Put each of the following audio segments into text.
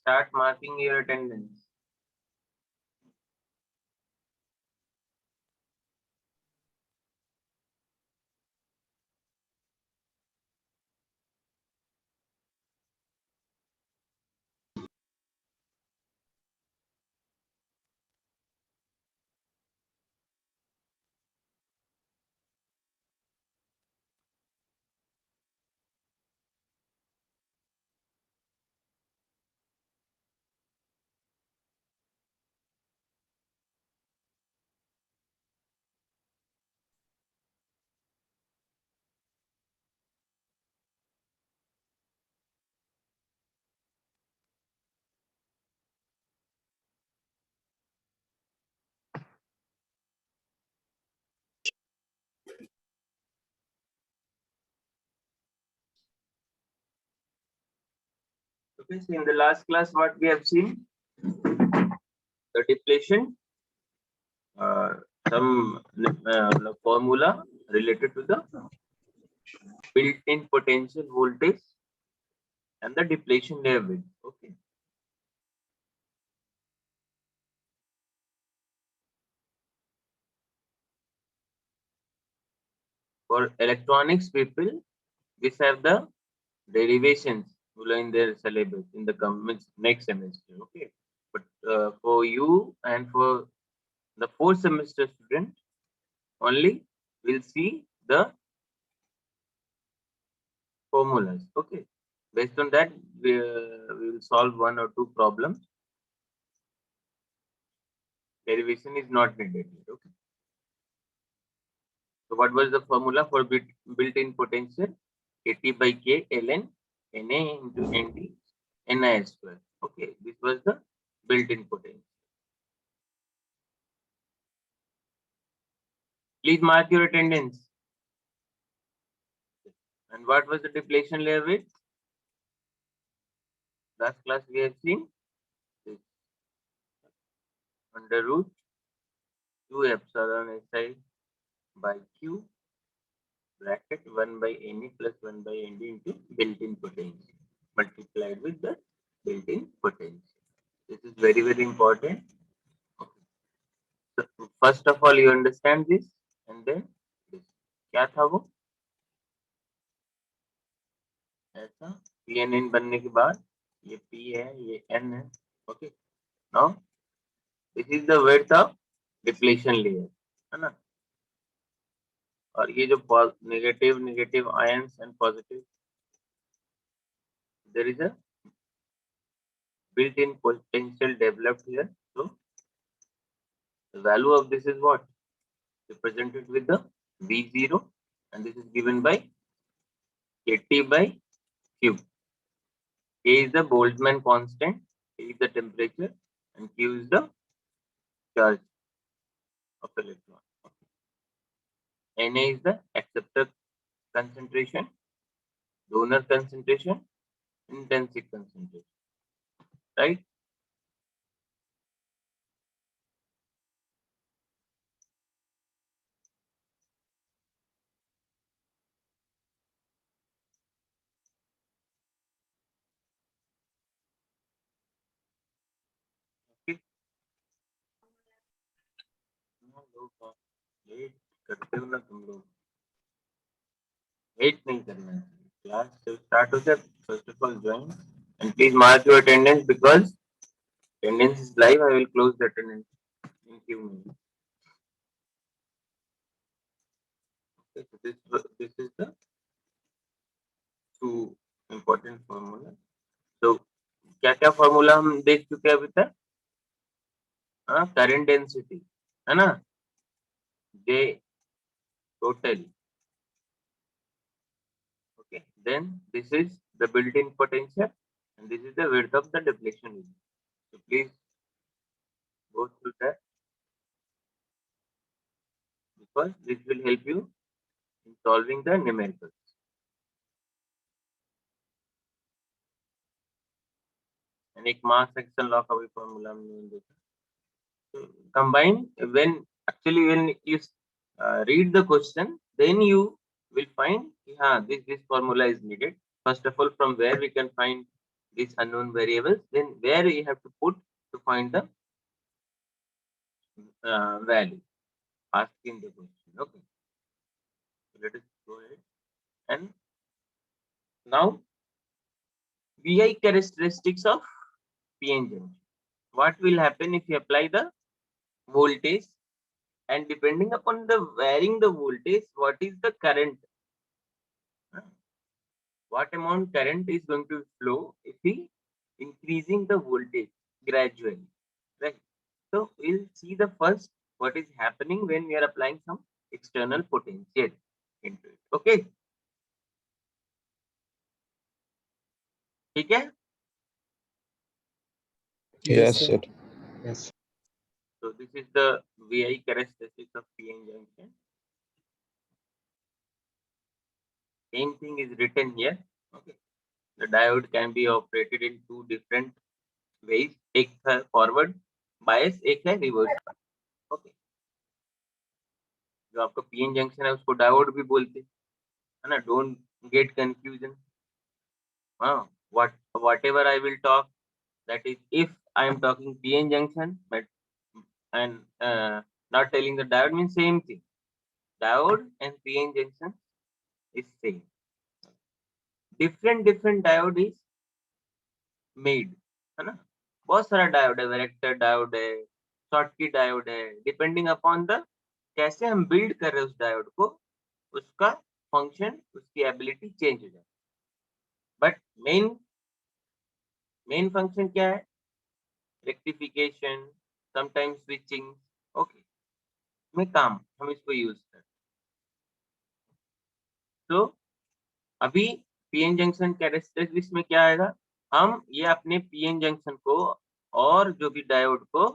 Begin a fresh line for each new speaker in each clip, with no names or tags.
start marking your attendance. Okay, so in the last class, what we have seen, the depletion, uh, some formula related to the built-in potential voltage and the depletion layer width. Okay. For electronics people, these have the derivations in their syllabus in the next semester. Okay. But for you and for the fourth semester student, only we'll see the formulas. Okay. Based on that, we will solve one or two problems. Derivation is not needed. Okay. So what was the formula for built-in potential? Kt by K ln Na into Nd Ni square. Okay, this was the built-in potential. Please mark your attendance. And what was the depletion layer width? Last class we have seen this under root 2 epsilon Si by Q bracket 1 by Ne plus 1 by Nd into built-in potential multiplied with the built-in potential. This is very, very important. Okay. So first of all, you understand this and then this. क्या था वो? ऐसा PNN बनने के बाद ये P है, ये N है. Okay. Now this is the width of depletion layer, है ना? और ये जो negative ions and positive, there is a built-in potential developed here. So the value of this is what? Represented with the V0, and this is given by Kt by Q. K is the Boltzmann constant, K is the temperature, and Q is the charge of electron. Okay. Na is the acceptor concentration, donor concentration, intrinsic concentration. Right? Okay. Late करते हो ना तुम लोग, wait नहीं करना है. Class जब start हो जाए, first of all join and please mark your attendance because attendance is live. I will close the attendance in few minutes. Okay, so this is the two important formula. So क्या क्या formula हम देख चुके हैं अभी तक? हाँ, current density है ना, J total. Okay, then this is the built-in potential and this is the width of the depletion region. So please go through that because this will help you in solving the numericals. And एक mass action law का भी formula हमने देखा. So combine when you read the question, then you will find this formula is needed. First of all, from where we can find these unknown variables, then where you have to put to find the value asked in the question. Okay, so let us go ahead and now VI characteristics of PN junction. What will happen if you apply the voltage, and depending upon the varying the voltage, what is the current? What amount current is going to flow if we increasing the voltage gradually, right? So we'll see the first what is happening when we are applying some external potential into it. Okay, ठीक है?
Yes, sir.
Yes.
So this is the VI characteristics of PN junction. Same thing is written here. Okay, the diode can be operated in two different ways. एक है forward bias, एक है reverse bias. Okay, जो आपका PN junction है उसको diode भी बोलते हैं ना. Don't get confusion. हाँ, whatever I will talk, that is if I am talking PN junction, but and not telling the diode means same thing. Diode and PN junction is same. different diode is made, है ना. बहुत सारा diode है, varactor diode है, Schottky diode है, depending upon the कैसे हम build कर रहे हैं उस डायोड को, उसका फंक्शन, उसकी एबिलिटी चेंज हो जाए. बट मेन फंक्शन क्या है? Rectification, sometimes switching. ओके, में काम हम इसको यूज करते हैं. तो अभी पीएन जंक्शन कैरेक्टरिस्टिक्स में क्या आएगा? हम ये अपने पीएन जंक्शन को और जो भी डायोड को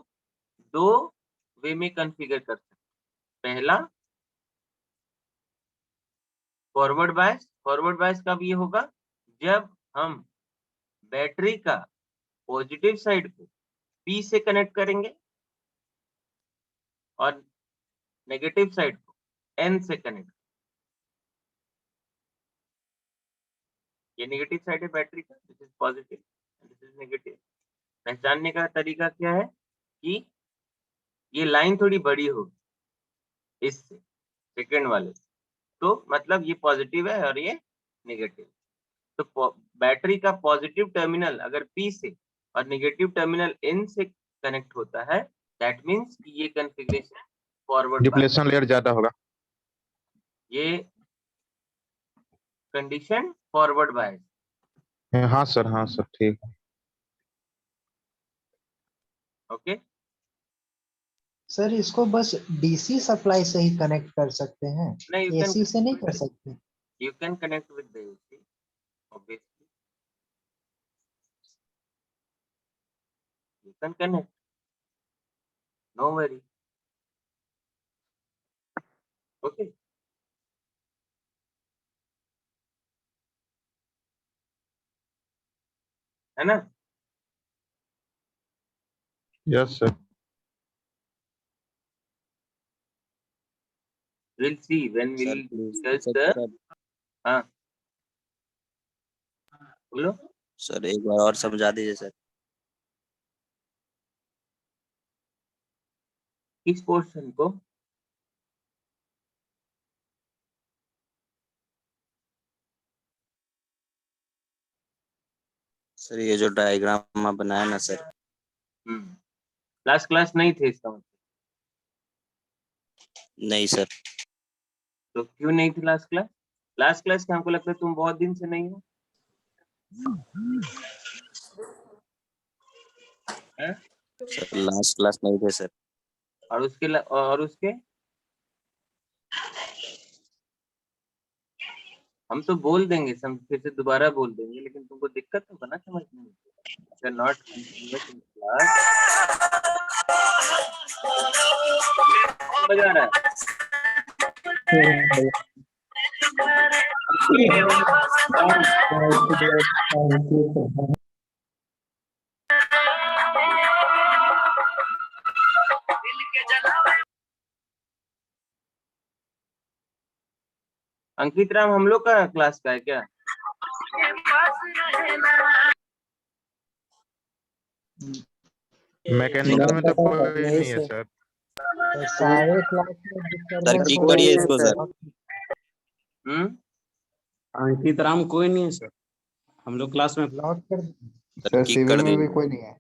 दो वे में कॉन्फ़िगर कर सकते हैं. पहला फॉरवर्ड बायस. फॉरवर्ड बायस कब ये होगा? जब हम बैटरी का पॉजिटिव साइड को पी से कनेक्ट करेंगे और नेगेटिव साइड को एन से कनेक्ट. ये नेगेटिव साइड है बैटरी का, this is positive and this is negative. पहचानने का तरीका क्या है कि ये लाइन थोड़ी बड़ी होगी इससे, सेकंड वाले, तो मतलब ये पॉजिटिव है और ये नेगेटिव. तो बैटरी का पॉजिटिव टर्मिनल अगर पी से और नेगेटिव टर्मिनल एन से कनेक्ट होता है, दैट मींस कि ये कॉन्फ़िगरेशन फॉरवर्ड
डिप्लेशन लेयर ज्यादा होगा.
ये कंडीशन फॉरवर्ड बायस.
हाँ सर, ठीक है.
ओके,
सर इसको बस डीसी सप्लाई से ही कनेक्ट कर सकते हैं,
नहीं, you can
एसी से नहीं कर सकते.
you can connect with the AC, obviously you can connect, no worry. Okay, है ना.
Yes sir.
We'll see when we'll discuss the हाँ बोलो
सर एक बार और समझा दीजिए सर.
किस पोर्शन को?
सर ये जो डायग्राम आप बनाया ना सर.
लास्ट क्लास नहीं थे इसका मतलब?
नहीं सर.
तो क्यों नहीं थी लास्ट क्लास? लास्ट क्लास के हमको लगता है तुम बहुत दिन से नहीं हो.
सर लास्ट क्लास नहीं थे सर.
और उसके हम तो बोल देंगे, फिर से दोबारा बोल देंगे, लेकिन तुमको दिक्कत तो बना समझने में. नॉट क्लास बजा रहा है. अंकित राम हम लोग का क्लास का है क्या?
मैकेनिकल में तो कोई
नहीं
नहीं है
सर।
सर।
तो सारे क्लास में
सर
डिस्टरबेंस
किक
हो
करिए
रही है
इसको सर।
हम्म
अंकित राम कोई नहीं है सर हम लोग क्लास में।
लॉक कर
सर किक कर दीजिए।
कोई नहीं है।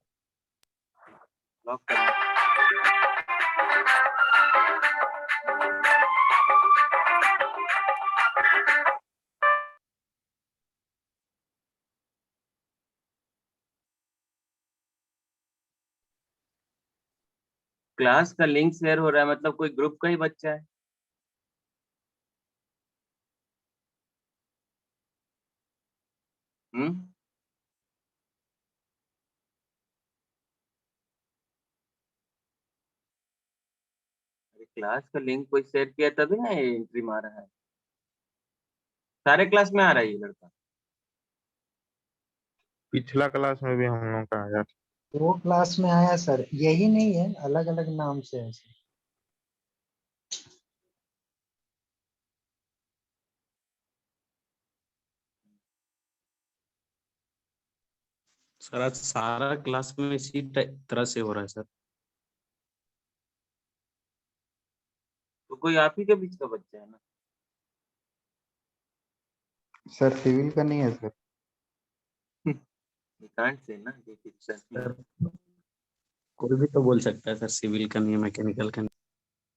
लॉक करना। क्लास का लिंक शेयर हो रहा है मतलब कोई ग्रुप का ही बच्चा है। हम्म क्लास का लिंक कोई शेयर किया तभी ना ये एंट्री मारा है। सारे क्लास में आ रहा है ये लड़का।
पिछला क्लास में भी हम लोग का आया था।
दो क्लास में आया सर, यही नहीं है, अलग अलग नाम से है सर।
सर आज सारा क्लास में इसी तरह से हो रहा है सर।
तो कोई आप ही के बीच का बच्चा है ना।
सर सिविल का नहीं है सर।
कांट से ना ये पिक्चर।
सर कोई भी तो बोल सकता है सर सिविल का नहीं है मैकेनिकल का नहीं।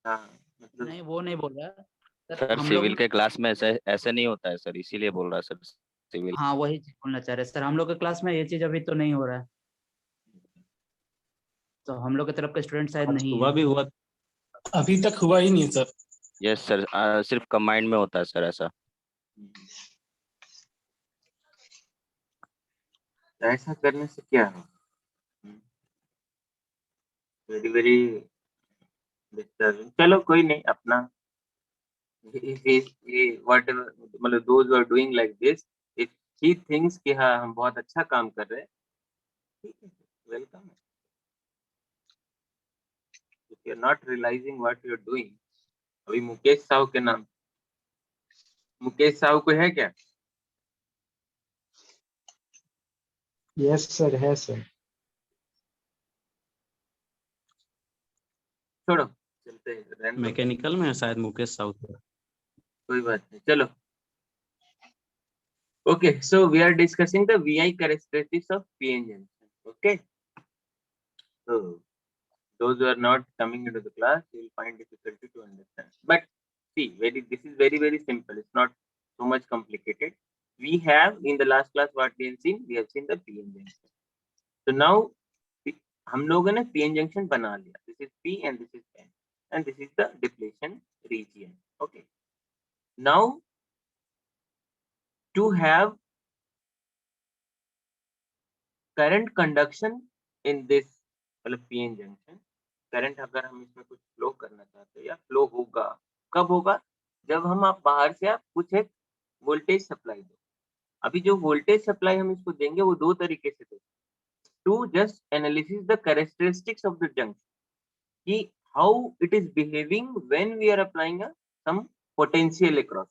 हाँ मतलब
नहीं वो नहीं बोल रहा सर।
सर
हम
सिविल
लोग
के क्लास में ऐसे ऐसे नहीं होता है सर, इसीलिए बोल रहा है सर सिविल।
हाँ वही चीज बोलना चाह रहे हैं सर, हम लोग के क्लास में ये चीज अभी तो नहीं हो रहा है, तो हम लोग की तरफ के स्टूडेंट शायद
आज
नहीं
सुबह
है।
भी हुआ, अभी तक हुआ ही नहीं सर।
यस सर, सिर्फ कंबाइंड में होता है सर ऐसा।
ऐसा करने से क्या है। Very very disturbing. चलो कोई नहीं अपना वट मतलब those are doing like this, if he thinks कि हाँ हम बहुत अच्छा काम कर रहे हैं, ठीक है, welcome. If you are not realising what you are doing. अभी मुकेश साहू के नाम, मुकेश साहू को है क्या?
यस सर, है सर।
छोड़ो चलते हैं, रहने दो,
मैकेनिकल में है शायद मुकेश साहू सर।
कोई बात नहीं, चलो। Okay, so we are discussing the VI characteristics of PN junction. Okay, so those who are not coming into the class, you will find difficulty to understand. But see, this is very simple. It's not so much complicated. We have in the last class what we have seen. We have seen the PN junction. So now हम लोगों ने PN junction बना लिया. This is P and this is N, and this is the depletion region. Okay. Now to have current conduction in this मतलब PN junction, current अगर हम इसमें कुछ फ्लो करना चाहते हैं या फ्लो होगा, कब होगा? जब हम आप बाहर से आप कुछ एक वोल्टेज सप्लाई दो। अभी जो वोल्टेज सप्लाई हम इसको देंगे वो दो तरीके से देंगे, to just analysis the characteristics of the junction कि how it is behaving when we are applying some potential across.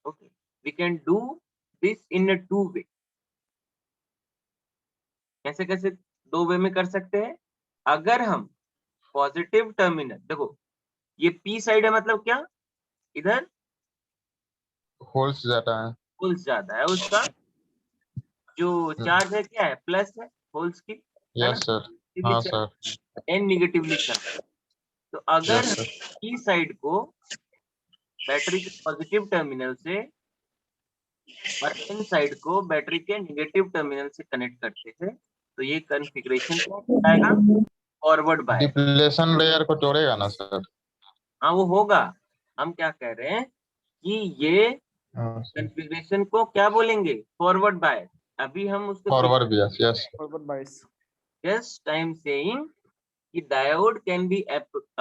Okay, we can do this in a two way. कैसे कैसे दो वे में कर सकते हैं? अगर हम पॉजिटिव टर्मिनल, देखो ये पी साइड है मतलब क्या, इधर
होल्स ज्यादा है।
होल्स ज्यादा है, उसका जो चार्ज है क्या है, प्लस है होल्स की, है ना,
यस सर। हाँ सर।
N negatively charge. तो अगर
यस
हम
सर।
पी साइड को बैटरी के पॉजिटिव टर्मिनल से और एन साइड को बैटरी के नेगेटिव टर्मिनल से कनेक्ट करते हैं, तो ये कॉन्फ़िगरेशन क्या आएगा, फॉरवर्ड बायस।
डिप्लेशन लेयर को जोड़ेगा ना सर?
हाँ वो होगा। हम क्या कह रहे हैं कि ये
हाँ सर।
कॉन्फ़िगरेशन को क्या बोलेंगे, फॉरवर्ड बायस। अभी हम उसको
forward bias, yes.
Forward bias.
Just I am saying कि diode can be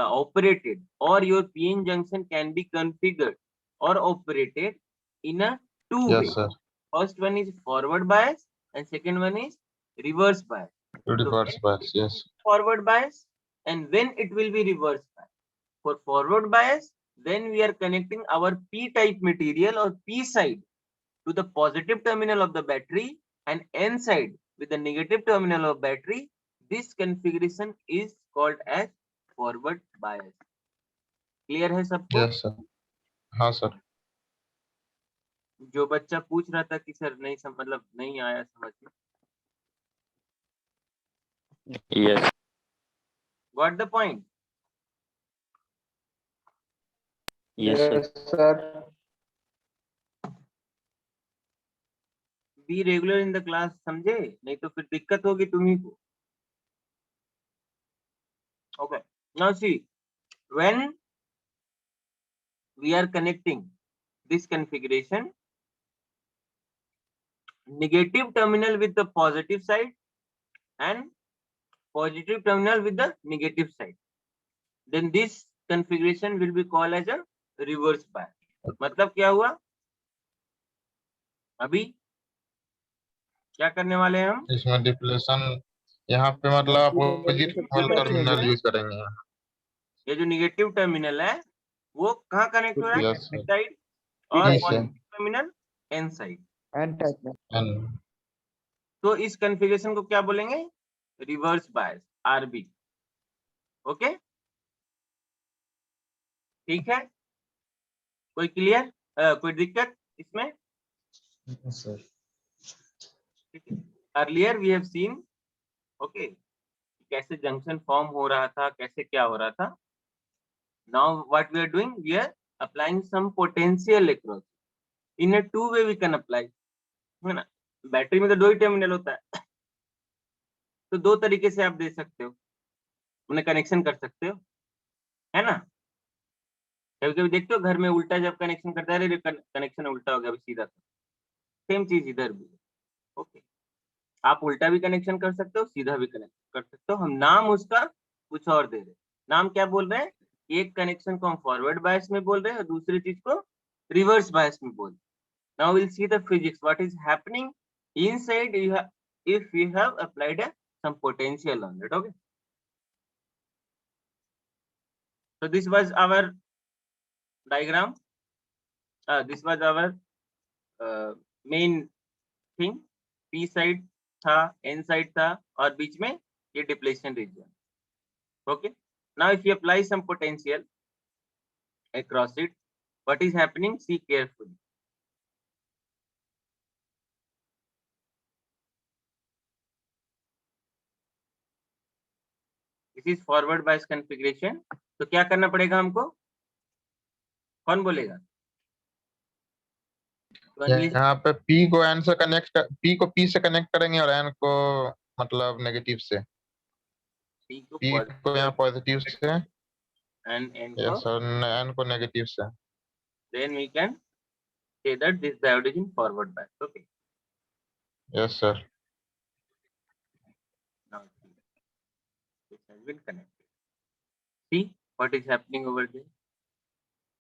operated or your PN junction can be configured or operated in a two way.
Yes sir.
First one is forward bias and second one is reverse bias.
Reverse bias, yes.
Forward bias and when it will be reverse bias. For forward bias, then we are connecting our P type material or P side to the positive terminal of the battery and N side with the negative terminal of battery. this configuration is called as forward bias. Clear है सबको?
Yes sir, हाँ sir.
जो बच्चा पूछ रहा था कि sir नहीं मतलब नहीं आया समझ में,
Yes.
Got the point?
Yes, sir.
Sir.
Be regular in the class, समझे? नहीं तो फिर दिक्कत होगी तुम्ही को। Okay, now see, when we are connecting this configuration, negative terminal with the positive side and positive terminal with the negative side, then this configuration will be called as a reverse bias. मतलब क्या हुआ? अभी क्या करने वाले हैं हम?
इसमें डिप्लेशन यहाँ पे मतलब अपोजिट टर्मिनल यूज करेंगे।
ये जो नेगेटिव टर्मिनल है वो कहाँ कनेक्ट हो रहा है?
यस सर,
साइड, और
P से।
Positive terminal N side.
And
तो इस कॉन्फ़िगरेशन को क्या बोलेंगे? Reverse bias, RB. ओके, ठीक है, कोई क्लियर, कोई दिक्कत इसमें?
सर।
ठीक है, earlier we have seen, okay, कैसे जंक्शन फॉर्म हो रहा था, कैसे क्या हो रहा था। Now what we are doing, we are applying some potential across. In a two way we can apply, है ना? बैटरी में तो दो ही टर्मिनल होता है, तो दो तरीके से आप दे सकते हो, उन्हें कनेक्शन कर सकते हो, है ना? कभी कभी देखते हो घर में उल्टा जब कनेक्शन करता है, कनेक्शन उल्टा हो गया, अभी सीधा था। सेम चीज इधर भी, ओके, आप उल्टा भी कनेक्शन कर सकते हो, सीधा भी कनेक्ट कर सकते हो। हम नाम उसका कुछ और दे रहे हैं। नाम क्या बोल रहे हैं? एक कनेक्शन को हम फॉरवर्ड बायस में बोल रहे हैं और दूसरी चीज को रिवर्स बायस में बोल रहे हैं। Now will see the physics, what is happening inside if you have applied some potential on it. Okay, so this was our diagram, this was our main thing। p side था, n side था, और बीच में ये depletion region. Okay, now if you apply some potential across it, what is happening? See carefully। this is forward bias configuration। तो क्या करना पड़ेगा हमको? कौन बोलेगा?
यहाँ पे P को N से कनेक्ट P को P से कनेक्ट करेंगे और N को मतलब नेगेटिव से।
p को
P को यहाँ पॉजिटिव से
and n को,
यस और N को नेगेटिव से।
then we can say that this diode is in forward bias। okay,
yes sir.
now see, this has been connected। see what is happening over there।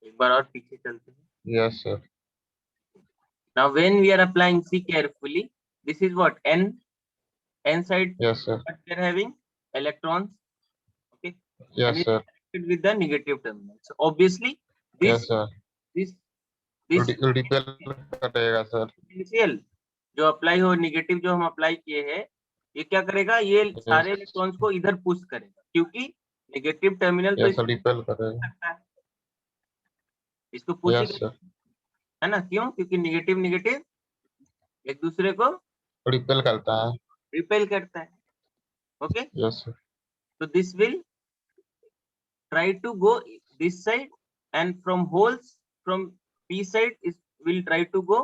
एक बार और पीछे चलते हैं।
Yes sir.
Now when we are applying, see carefully, this is what n side,
yes sir.
but we are having electrons, okay, and
yes
it's
sir.
connected with the negative terminal। So obviously
yes sir.
this
repel करेगा sir.
Potential जो apply हो, negative जो हम apply किए हैं, ये क्या करेगा? ये सारे इलेक्ट्रॉन्स को इधर पुश करेगा, क्योंकि नेगेटिव टर्मिनल तो
यस सर, रिपेल करेगा।
सकता है, इसको पुश ही
यस सर।
है ना? क्यों? क्योंकि नेगेटिव नेगेटिव एक दूसरे को
रिपेल करता है।
रिपेल करता है। Okay,
yes sir.
so this will try to go this side, and from holes from p side is will try to go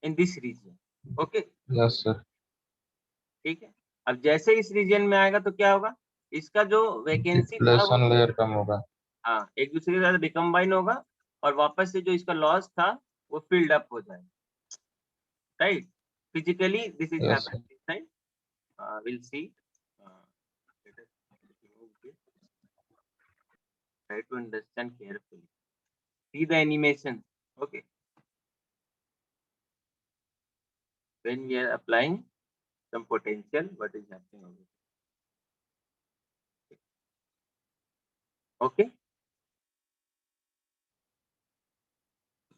in this region। Okay,
yes sir.
ठीक है। अब जैसे इस रीजन में आएगा तो क्या होगा? इसका जो वैकेंसी था वो,
डिप्लेशन लेयर कम होगा।
हाँ, एक दूसरे के साथ रिकम्बाइन होगा और वापस से जो इसका लॉस था वो फील्ड अप हो जाएगा, right? Physically this is
yes
happening this time. Will see, try to understand carefully, see the animation। okay, when we are applying some potential, what is happening over here? Okay,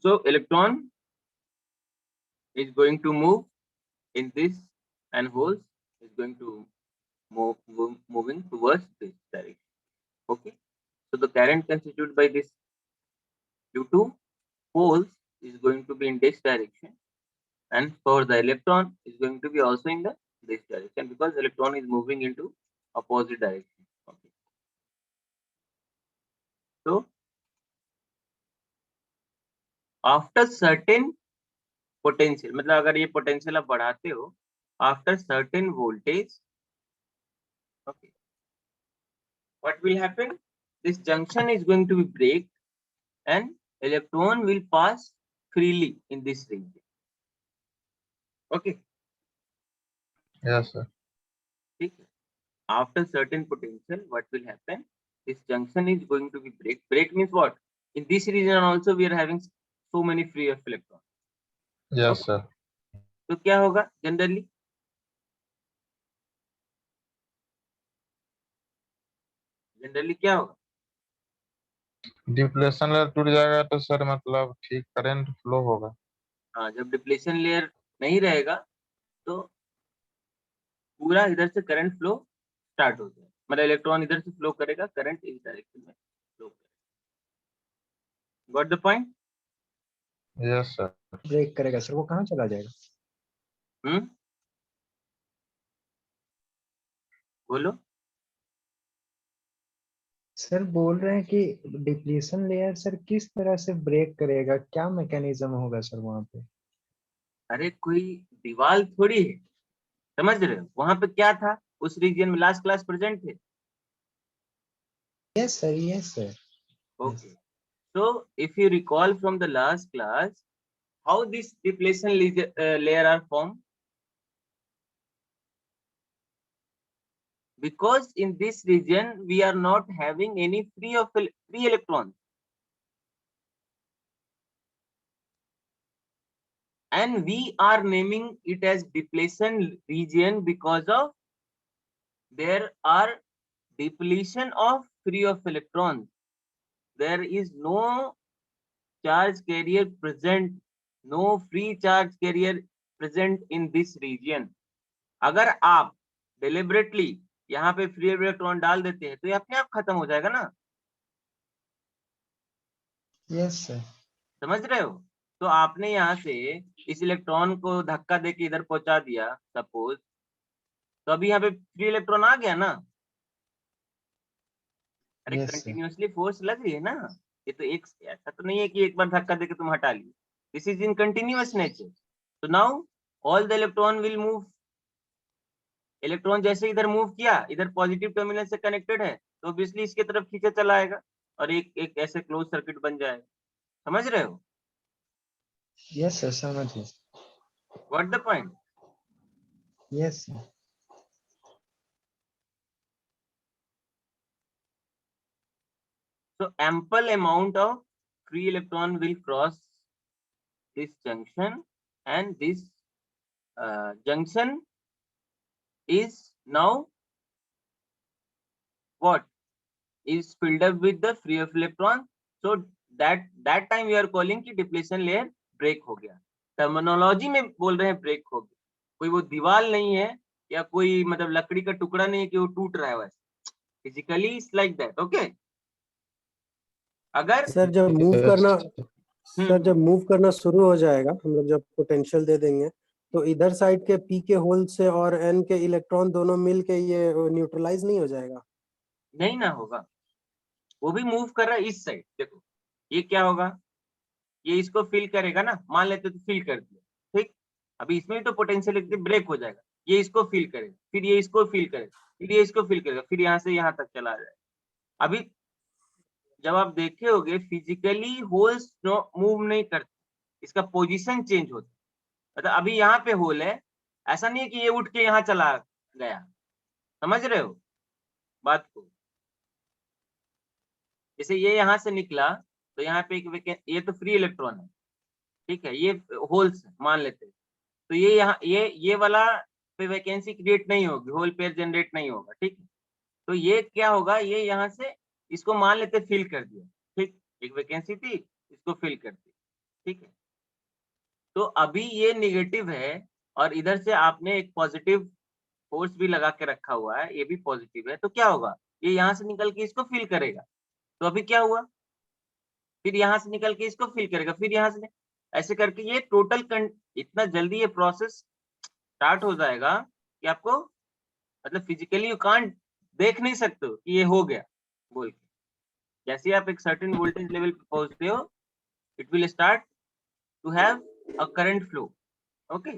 so electron is going to move in this, and holes is going to moving towards this direction. Okay, so the current constituted by this due to poles is going to be in this direction, and for the electron is going to be also in the this direction, because electron is moving into opposite direction. Okay, so after certain potential, मतलब अगर ये potential आप बढ़ाते हो after certain voltage, okay, what will happen? This junction is going to be break and electron will pass freely in this region. Okay,
Yes, sir.
ठीक है. After certain potential, what will happen? This junction is going to be break. Break means what? In this region also we are having so many free of electrons.
Yes, sir.
तो क्या होगा generally? Generally क्या होगा?
Depletion layer टूट जाएगा तो sir मतलब ठीक करंट फ्लो होगा.
हाँ, जब डिप्लेशन लेयर नहीं रहेगा तो पूरा इधर से करंट फ्लो स्टार्ट हो जाएगा, मतलब इलेक्ट्रॉन इधर से फ्लो करेगा, करंट इस डायरेक्शन में फ्लो करेगा. Got the point?
Yes sir.
Break करेगा सर, वो कहाँ चला जाएगा?
बोलो.
सर बोल रहे हैं कि डिप्लीशन लेयर सर किस तरह से ब्रेक करेगा, क्या मैकेनिज्म होगा सर वहां पे?
अरे कोई दीवार थोड़ी है, समझ रहे हो? वहां पे क्या था उस रीजन में? लास्ट क्लास प्रेजेंट थे.
Yes sir, yes sir.
Okay, so if you recall from the last class, how this depletion layer are formed? Because in this region we are not having any free electrons, and we are naming it as depletion region because of there are depletion of free of electrons. There is no charge carrier present, no free charge carrier present in this region. अगर आप deliberately यहाँ पे free electron डाल देते हैं तो ये अपने आप खत्म हो जाएगा ना.
Yes sir.
समझ रहे हो? तो आपने यहाँ से इस इलेक्ट्रॉन को धक्का देके इधर पहुंचा दिया सपोज, तो अभी यहाँ पे फ्री इलेक्ट्रॉन आ गया ना. अरे
Yes, sir.
कंटिन्यूअसली फोर्स लग रही है ना. ये तो एक ऐसा तो नहीं है कि एक बार धक्का देके तुम हटा लिए. This is in continuous nature. तो now all the electron will move. Electron जैसे इधर मूव किया, इधर पॉजिटिव टर्मिनल से कनेक्टेड है, तो ऑब्वियसली इसके तरफ खींचा चला आएगा और एक ऐसे क्लोज सर्किट बन जाएगा. समझ रहे हो?
यस सर, समझ गए.
What the point?
Yes sir.
So ample amount of free electron will cross this junction, and this junction is now what? Is filled up with the free of electron. So that time we are calling कि depletion layer break हो गया. Terminology में बोल रहे हैं break हो गया. कोई वो दीवार नहीं है या कोई मतलब लकड़ी का टुकड़ा नहीं है कि वो टूट रहा है. वैसे physically it's like that. Okay, अगर
सर जब मूव करना सर जब मूव करना शुरू हो जाएगा, हम लोग जब पोटेंशियल दे देंगे तो इधर साइड के पी के होल से और एन के इलेक्ट्रॉन दोनों मिल के ये न्यूट्रलाइज नहीं हो जाएगा?
नहीं ना होगा, वो भी मूव कर रहा है इस साइड. देखो ये क्या होगा, ये इसको फिल करेगा ना, मान लेते तो फिल कर दिया. ठीक, अभी इसमें तो पोटेंशियल ब्रेक हो जाएगा. ये इसको फिल करेगा, फिर ये इसको फिल करेगा, फिर ये इसको फिल करेगा, फिर यहाँ से यहाँ तक चला जाएगा. अभी जब आप देखे होगे फिजिकली होल्स मूव नहीं करते, इसका पोजीशन चेंज होता है. मतलब अभी यहाँ पे होल है, ऐसा नहीं है कि ये उठ के यहाँ चला गया. समझ रहे हो बात को? जैसे ये यहाँ से निकला तो यहाँ पे एक ये तो फ्री इलेक्ट्रॉन है, ठीक है, ये होल्स मान लेते हैं. तो ये यहाँ ये वाला पे वैकेंसी क्रिएट नहीं होगी, होल पेयर जनरेट नहीं होगा. ठीक है, तो ये क्या होगा, ये यहाँ से इसको मान लेते फिल कर दिया. ठीक, एक वैकेंसी थी, इसको फिल कर दिया. ठीक है, तो अभी ये निगेटिव है और इधर से आपने एक पॉजिटिव फोर्स भी लगा के रखा हुआ है, ये भी पॉजिटिव है, तो क्या होगा, ये यहाँ से निकल के इसको फिल करेगा। तो अभी क्या हुआ, फिर यहाँ से निकल के इसको फिल करेगा, फिर यहाँ से ऐसे करके ये टोटल इतना जल्दी ये प्रोसेस स्टार्ट हो जाएगा कि आपको मतलब फिजिकली यू कांट देख नहीं सकते हो कि ये हो गया बोल के। जैसे आप एक सर्टेन वोल्टेज लेवल पे पहुंचते हो, it will start to have a current flow. Okay,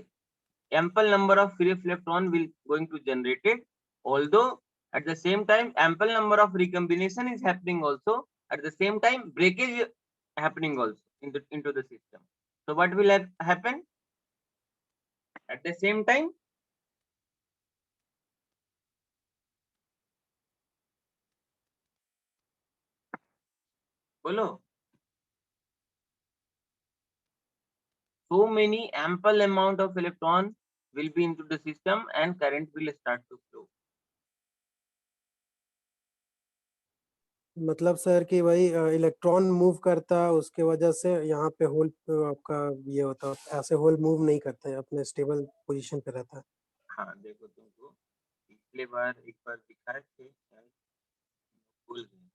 ample number of free electron will going to generated, although at the same time ample number of recombination is happening also, at the same time breakage happening also into the system. So what will happen at the same time, bolo, so many ample amount of electron will be into the system and current will start to flow.
मतलब sir कि वही electron move करता है, उसके वजह से यहाँ पे होल आपका ये होता है, ऐसे होल मूव नहीं करता है, अपने स्टेबल पोजीशन पे रहता है।
हाँ देखो, तुमको पिछले बार एक बार दिखाए थे, शायद भूल गए।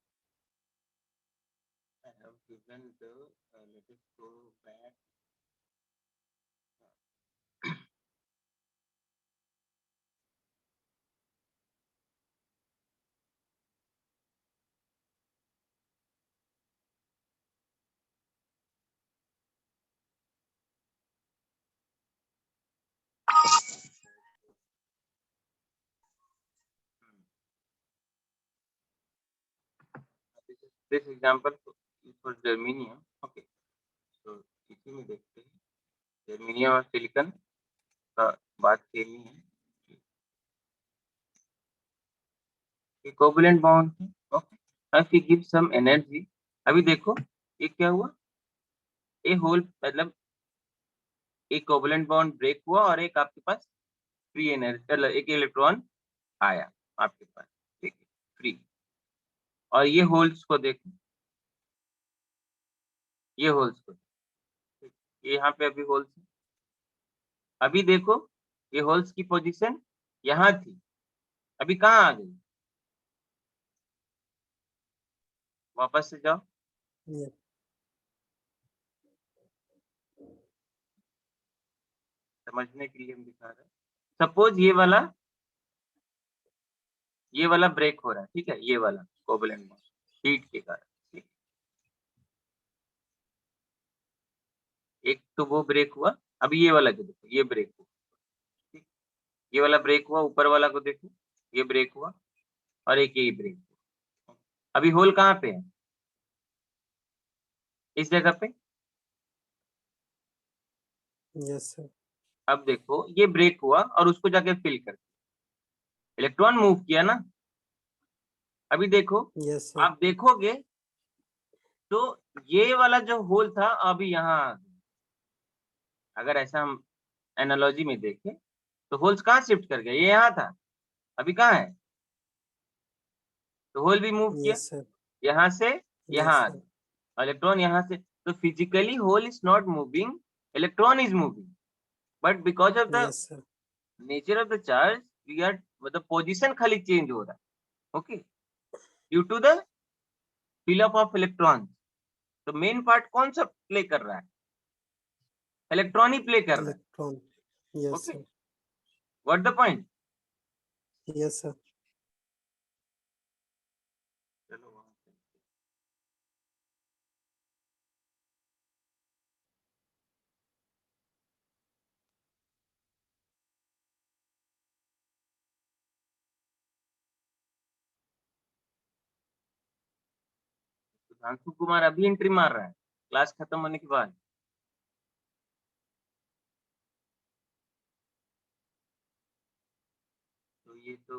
I have given the let us go back. This example is for germanium. Okay, so इसी में देखते हैं जर्मेनियम और सिलिकॉन का बात करनी है। Covalent bond, okay, if we give some energy, अभी देखो ये क्या हुआ, ये होल मतलब एक कोवलेंट बॉन्ड ब्रेक हुआ और एक आपके पास फ्री एनर्जी, एक इलेक्ट्रॉन आया आपके पास, ठीक है, फ्री। और ये होल्स को देखो, ये होल्स को, ये यहाँ पे अभी होल्स है। अभी देखो ये होल्स की पोजीशन यहाँ थी, अभी कहाँ आ गई, वापस से जाओ,
ये
समझने के लिए हम दिखा रहे हैं। सपोज ये वाला ब्रेक हो रहा है, ठीक है, ये वाला कोवलेंट बॉन्ड हीट के कारण, ठीक? एक तो वो ब्रेक हुआ, अभी ये वाला जो देखो, ये ब्रेक हुआ, ठीक? ये वाला ब्रेक हुआ, ऊपर वाला को देखो, ये ब्रेक हुआ और एक यही ब्रेक हुआ। अभी होल कहाँ पे है, इस जगह पे।
Yes sir.
अब देखो ये ब्रेक हुआ और उसको जाके फिल कर इलेक्ट्रॉन मूव किया ना। अभी देखो,
यस सर।
आप देखोगे तो ये वाला जो होल था अभी यहाँ आ गया। अगर ऐसा हम एनालॉजी में देखें तो होल्स कहाँ शिफ्ट कर गया, ये यहाँ था, अभी कहाँ है, तो होल भी मूव किया
यस सर।
यहाँ से यहाँ आ
यस
गया, इलेक्ट्रॉन यहाँ से। तो physically hole is not moving, electron is moving, but because of the
yes sir.
Nature of the charge we are, मतलब पोजीशन खाली चेंज हो रहा है, okay, due to the fill up of electron. तो main part कौन सा play कर रहा है, इलेक्ट्रॉन ही प्ले कर रहा है,
electron. Yes
okay,
sir.
What the point.
Yes sir.
चलो वहां से सुधांशु कुमार अभी एंट्री मार रहा है क्लास खत्म होने के बाद। तो ये तो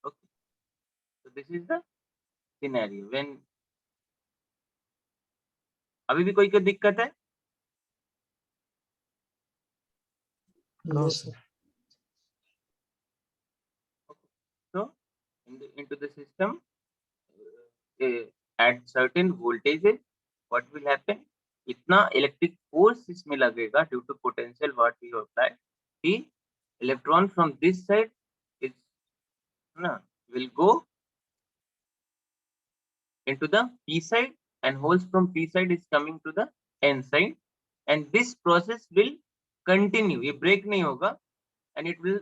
okay, so this is the scenario when, अभी भी कोई दिक्कत है,
no
yes
sir.
Sir.
so into the system at certain voltages what will happen, इतना इलेक्ट्रिक फोर्स इसमें लगेगा due to potential what we apply कि electron from this side is ना will go into the p side and holes from p side is coming to the n side and this process will continue, ये break नहीं होगा and it will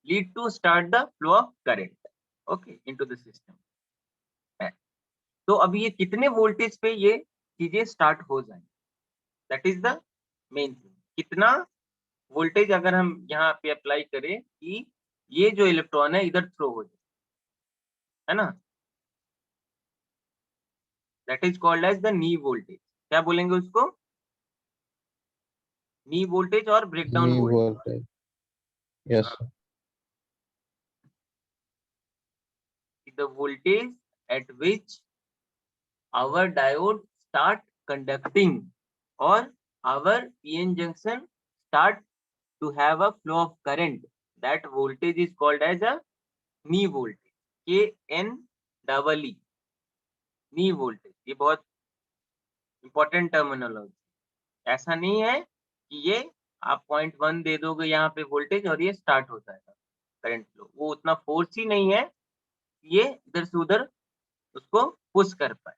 lead to start the flow of current okay into the system. तो अभी ये कितने voltage पे ये चीजें स्टार्ट हो जाएंगी, that is the main thing. कितना वोल्टेज अगर हम यहाँ पे अप्लाई करें कि ये जो इलेक्ट्रॉन है इधर थ्रो हो जाए, है ना, that is called as the knee voltage. क्या बोलेंगे उसको? नी वोल्टेज और breakdown
knee
voltage.
voltage. Yes, sir.
The voltage at which our diode start conducting or our PN junction start to have a flow of current, that voltage is called as a knee voltage. KNEE knee voltage. ये बहुत important terminology. ऐसा नहीं है कि ये आप 0.1 दे दोगे यहाँ पे वोल्टेज और ये स्टार्ट हो जाएगा करंट फ्लो. वो उतना फोर्स ही नहीं है ये इधर से उधर उसको पुश कर पाए.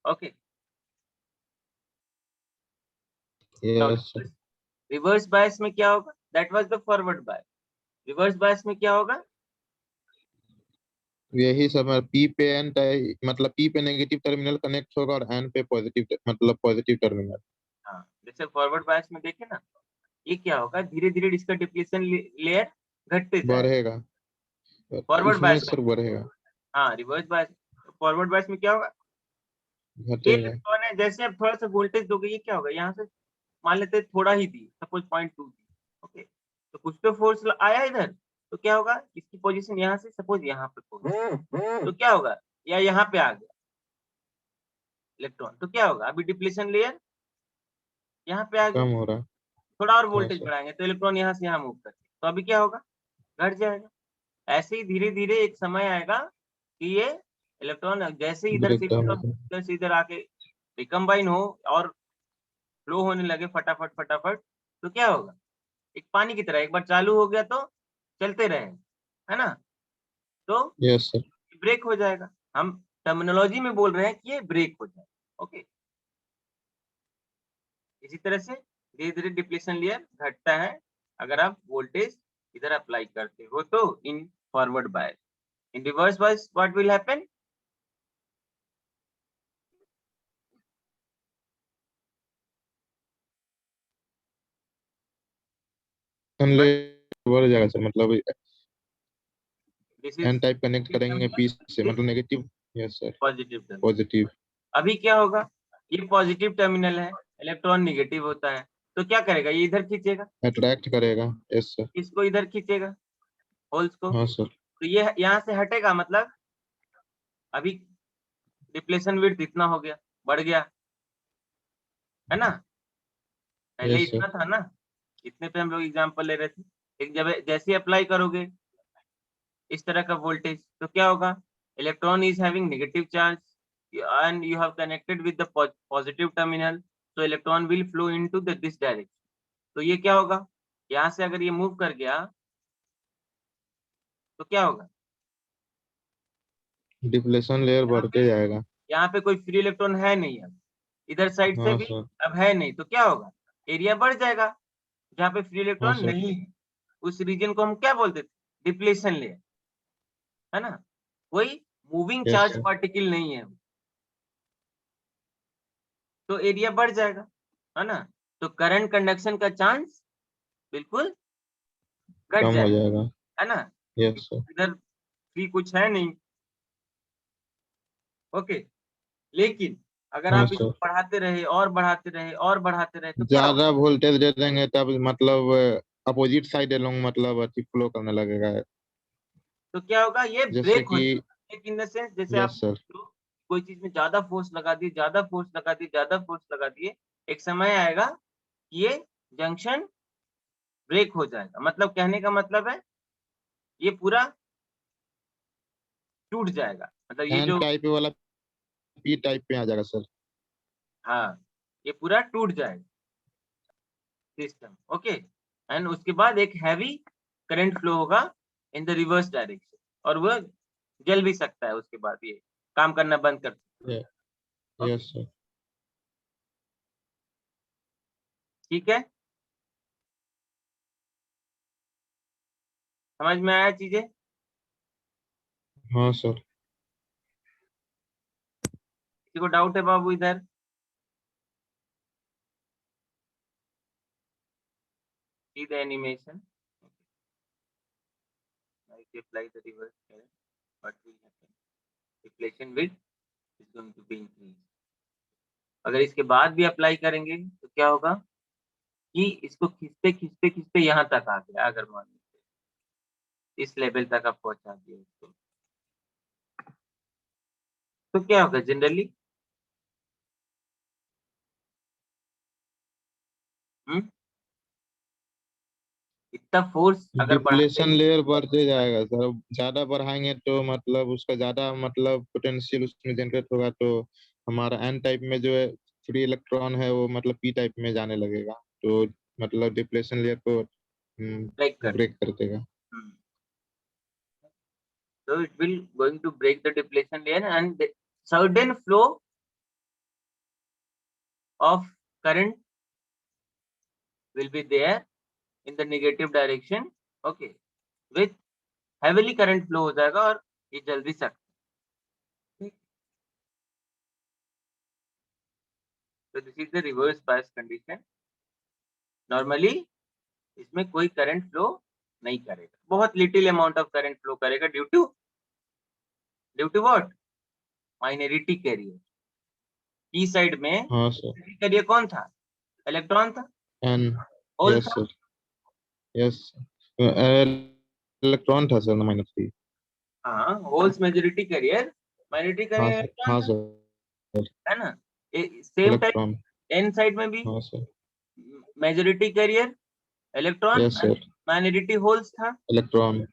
Okay.
Yes, sir.
Reverse bias में क्या होगा? That was the forward bias. Reverse bias में क्या होगा?
यही सब है. P पे N टाइप मतलब P पे नेगेटिव टर्मिनल कनेक्ट होगा और N पे पॉजिटिव मतलब पॉजिटिव टर्मिनल.
हाँ, जैसे फॉरवर्ड बायस में देखे ना, ये क्या होगा, धीरे धीरे इसका डिप्लीशन लेयर घटते जाएगा.
बढ़ेगा.
फॉरवर्ड
इसमें
बायस
सर बढ़ेगा.
हाँ, रिवर्स बायस. फॉरवर्ड बायस में क्या होगा? ये
घटेगा.
इलेक्ट्रॉन है, जैसे आप थोड़ा सा वोल्टेज दोगे ये क्या होगा, यहाँ से मान लेते हैं थोड़ा ही दी, सपोज 0.2 दी. ओके, तो कुछ तो फोर्स आया इधर, तो क्या होगा, इसकी पोजीशन यहाँ से सपोज यहाँ पे पहुंच, तो क्या होगा, या यहाँ पे आ गया इलेक्ट्रॉन, तो क्या होगा, अभी डिप्लीशन लेयर यहाँ पे आ
कम
गया.
हो रहा है.
थोड़ा और वोल्टेज
सर.
बढ़ाएंगे तो इलेक्ट्रॉन यहाँ से यहाँ मूव करते, तो अभी क्या होगा, घट जाएगा. ऐसे ही धीरे धीरे एक समय आएगा कि ये इलेक्ट्रॉन जैसे इधर से
ब्रेकडाउन
मतलब इधर से इधर आके रिकम्बाइन हो और फ्लो होने लगे फटाफट फटाफट, तो क्या होगा, एक पानी की तरह एक बार चालू हो गया तो चलते रहे, है ना, तो
यस सर.
ब्रेक हो जाएगा. हम टर्मिनोलॉजी में बोल रहे हैं कि ये ब्रेक हो जाएगा. ओके. इसी तरह से धीरे धीरे डिप्लीशन लेयर घटता है अगर आप वोल्टेज इधर अप्लाई करते हो तो in forward bias. In reverse bias what will happen?
बढ़ जाएगा सर. मतलब
this
N
is
type connect करेंगे P से मतलब negative. Yes sir.
Positive.
Positive.
अभी क्या होगा, ये पॉजिटिव टर्मिनल है, इलेक्ट्रॉन नेगेटिव होता है, तो क्या करेगा, ये इधर खींचेगा,
अट्रैक्ट करेगा. Yes sir.
इसको इधर खींचेगा, होल्स को.
हाँ सर.
तो ये यहाँ से हटेगा, मतलब अभी डिप्लेशन विड्थ इतना हो गया, बढ़ गया, है ना. पहले
Yes, sir.
इतना था ना, इतने पे हम लोग एग्जांपल ले रहे थे. एक जब जैसे अप्लाई करोगे इस तरह का वोल्टेज, तो क्या होगा, electron is having negative charge and you have connected with the positive terminal, so electron will flow into this direction. तो ये क्या होगा, यहाँ से अगर ये मूव कर गया तो क्या होगा,
डिप्लेशन लेयर बढ़ते जाएगा.
यहाँ पे कोई फ्री इलेक्ट्रॉन है नहीं, अब इधर साइड से
हाँ
भी
सर.
अब है नहीं, तो क्या होगा, एरिया बढ़ जाएगा जहाँ पे फ्री
हाँ
इलेक्ट्रॉन
सर.
नहीं है. उस रीजन को हम क्या बोलते थे, डिप्लेशन लेयर, है ना. कोई moving
Yes,
charge
sir.
Particle नहीं है, तो एरिया बढ़ जाएगा, है ना. तो करंट कंडक्शन का चांस बिल्कुल घट
कम हो
जाएगा,
जाएगा.
है ना.
Yes sir.
इधर फ्री कुछ है नहीं. ओके. लेकिन अगर
हाँ
आप इसको
सर.
बढ़ाते रहे और बढ़ाते रहे और बढ़ाते रहे तो क्या होगा,
ज्यादा वोल्टेज दे देंगे तब मतलब अपोजिट साइड लोग मतलब अच्छी फ्लो करने लगेगा.
तो क्या होगा, ये
जैसे
ब्रेक हो
कि
जाएगा. ब्रेक इन द सेंस, जैसे आप
यस सर.
कोई चीज में ज्यादा फोर्स लगा दिए, ज्यादा फोर्स लगा दिए, ज्यादा फोर्स लगा दिए, एक समय आएगा कि ये जंक्शन ब्रेक हो जाएगा. मतलब कहने का मतलब है ये पूरा टूट जाएगा, मतलब ये
N
जो
टाइप वाला P टाइप पे आ जाएगा सर.
हाँ, ये पूरा टूट जाएगा सिस्टम। ओके, एंड उसके बाद एक हैवी करंट फ्लो होगा इन द रिवर्स डायरेक्शन, और वो जल भी सकता है, उसके बाद ये काम करना बंद कर सकता है।
Yes sir.
ठीक है, समझ में आया चीजें?
हाँ सर।
किसी को डाउट है बाबू इधर? See the animation. Now if you apply the reverse current, what will happen? Deflection width is going to be increased. अगर इसके बाद भी अप्लाई करेंगे तो क्या होगा कि इसको खींचते खींचते खींचते यहाँ तक आ गया, अगर मान लीजिए इस लेवल तक आप पहुंचा दिए इसको, तो क्या होगा जनरली? इतना फोर्स अगर
डिप्लेशन लेयर बढ़ते जाएगा सर, ज्यादा बढ़ाएंगे तो मतलब उसका ज्यादा मतलब पोटेंशियल उसमें जनरेट होगा, तो हमारा एन टाइप में जो है फ्री इलेक्ट्रॉन है वो मतलब पी टाइप में जाने लगेगा, तो मतलब डिप्लेशन लेयर को
ब्रेक कर
ब्रेक कर देगा।
So it will going to break the depletion layer, and the certain flow of current will be there in the negative direction. Okay, with heavily current flow हो जाएगा और ये जल भी सकता है। So this is the reverse bias condition. Normally इसमें कोई करंट फ्लो नहीं करेगा, बहुत little amount of current flow करेगा due to what? Minority carrier. ई साइड में
हाँ सर।
कैरियर कौन था? इलेक्ट्रॉन था,
एन।
होल
यस
था।
सर। यस, इलेक्ट्रॉन था सर -3।
हाँ, होल्स मेजॉरिटी कैरियर, माइनॉरिटी
हाँ
कैरियर
सर।
इलेक्ट्रॉन
हाँ
था,
सर।
है ना? Same type
electron.
N side में भी
हाँ sir.
Majority carrier electron
yes
and
sir.
Minority holes था।
इलेक्ट्रॉन।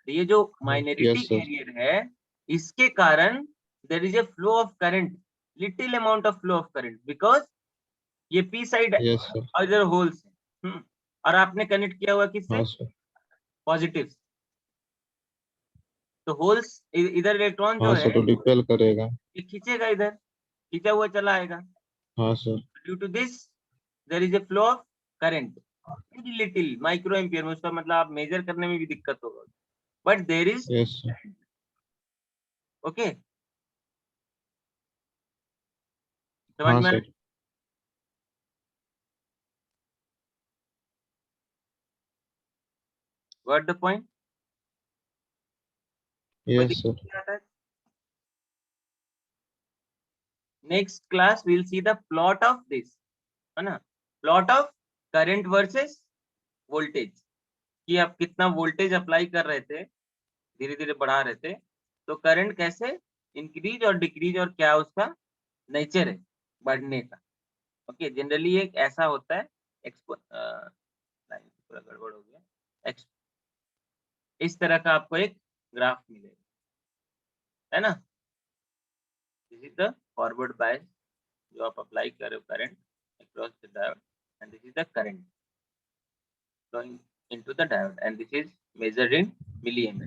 ये जो माइनॉरिटी
यस सर।
कैरियर है, इसके कारण there is a flow of current, little amount of flow of current, because ये पी साइड
यस सर।
और इधर holes है, और आपने कनेक्ट किया हुआ किससे?
हाँ सर।
पॉजिटिव। तो होल्स इधर इलेक्ट्रॉन जो
हाँ
है
सर, तो रिपेल करेगा।
ये खींचेगा, इधर खींचा हुआ चला आएगा।
हाँ sir.
Due to this there is a flow of current, little micro ampere में, उसका मतलब आप मेजर करने में भी दिक्कत होगा, but there is.
Yes sir.
Okay, समझ
हाँ
में?
Sir.
What the point?
Yes sir.
Next class will see the plot of this, है ना? Plot of current versus voltage, कि आप कितना वोल्टेज अप्लाई कर रहे थे, धीरे धीरे बढ़ा रहे थे, तो करंट कैसे इंक्रीज और डिक्रीज, और क्या उसका नेचर है बढ़ने का। ओके, जनरली एक ऐसा होता है, लाइन पूरा गड़बड़ हो गया, इस तरह का आपको एक ग्राफ मिलेगा, है ना? This is the forward bias जो आप अप्लाई कर रहे हो current across the diode, and this is the current flowing into the diode, and this is measured in milliamp.